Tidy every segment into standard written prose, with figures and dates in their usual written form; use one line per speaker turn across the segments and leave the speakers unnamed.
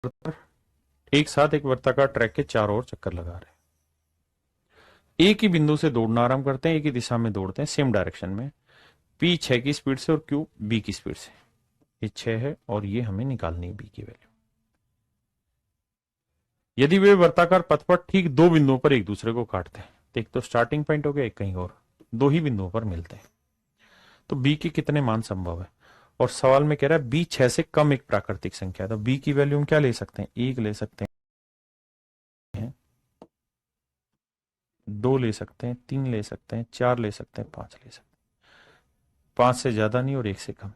एक साथ एक वर्ताकार ट्रैक के चारों ओर चक्कर लगा रहे हैं। एक ही बिंदु से दौड़ना आरंभ करते हैं, एक ही दिशा में दौड़ते हैं, सेम डायरेक्शन में। पी 6 की स्पीड से और क्यू बी की स्पीड से। ये 6 है और ये हमें निकालनी है बी की वैल्यू। यदि वे वर्ताकार पथ पर ठीक दो बिंदुओं पर एक दूसरे को काटते हैं, तो एक तो स्टार्टिंग पॉइंट हो गया, एक कहीं और, दो ही बिंदुओं पर मिलते हैं, तो बी के कितने मान संभव है। और सवाल में कह रहा है बी 6 से कम एक प्राकृतिक संख्या है, तो बी की वैल्यू हम क्या ले सकते हैं, एक ले सकते हैं, दो ले सकते हैं, तीन ले सकते हैं, चार ले सकते हैं, पांच ले सकते हैं। पांच से ज्यादा नहीं और एक से कम,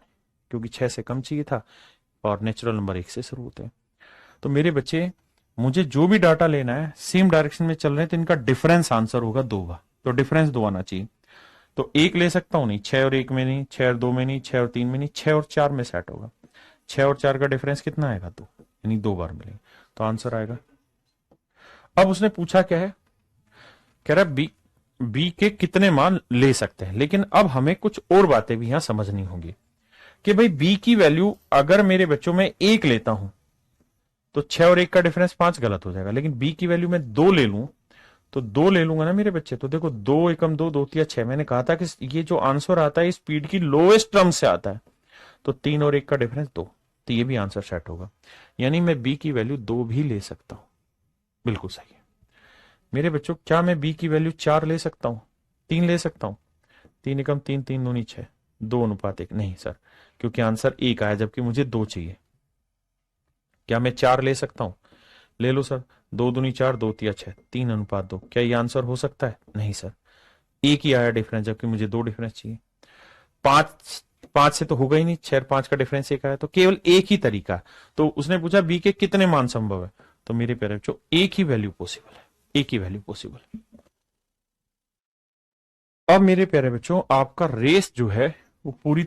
क्योंकि 6 से कम चाहिए था और नेचुरल नंबर एक से शुरू होते हैं। तो मेरे बच्चे, मुझे जो भी डाटा लेना है, सेम डायरेक्शन में चल रहे हैं, तो इनका डिफरेंस आंसर होगा दो का, तो डिफरेंस दो आना चाहिए। तो एक ले सकता हूं नहीं, 6 और 1 में नहीं, 6 और 2 में नहीं, 6 और 3 में नहीं, 6 और 4 में सेट होगा। 6 और 4 का डिफरेंस कितना आएगा, दो, यानी दो बार मिलेंगे, तो आंसर आएगा। अब उसने पूछा क्या है, कह रहा है बी के कितने मान ले सकते हैं, लेकिन अब हमें कुछ और बातें भी यहां समझनी होंगी कि भाई बी की वैल्यू अगर मेरे बच्चों में एक लेता हूं तो 6 और 1 का डिफरेंस 5 गलत हो जाएगा, लेकिन बी की वैल्यू में दो ले लूं तो दो ले लूंगा ना मेरे बच्चे, तो देखो दो एकम दो, दो तिया 6, मैंने कहा था कि ये जो आंसर आता है स्पीड की लोएस्ट टर्म से आता है, तो 3 और 1 का डिफरेंस 2, तो ये भी आंसर सेट होगा, यानी मैं बी की वैल्यू 2 भी ले सकता हूं। बिल्कुल सही है मेरे बच्चों। क्या मैं बी की वैल्यू 4 ले सकता हूं, 3 ले सकता हूं, 3 एकम 3, 3 दूनी 6, 2:1, नहीं सर, क्योंकि आंसर 1 आया जबकि मुझे 2 चाहिए। क्या मैं 4 ले सकता हूं, ले लो सर, 2 दूनी 4, 2 तिया 6, 3:2, क्या ये आंसर हो सकता है, नहीं सर, एक ही आया डिफरेंस जबकि मुझे दो डिफरेंस चाहिए। पांच, पांच से तो होगा ही नहीं, 6 और 5 का डिफरेंस एक आया, तो केवल एक ही तरीका है। तो उसने पूछा बी के कितने मान संभव है, तो मेरे प्यारे बच्चों एक ही वैल्यू पॉसिबल है, एक ही वैल्यू पॉसिबल है। अब मेरे प्यारे बच्चों आपका रेस जो है वो पूरी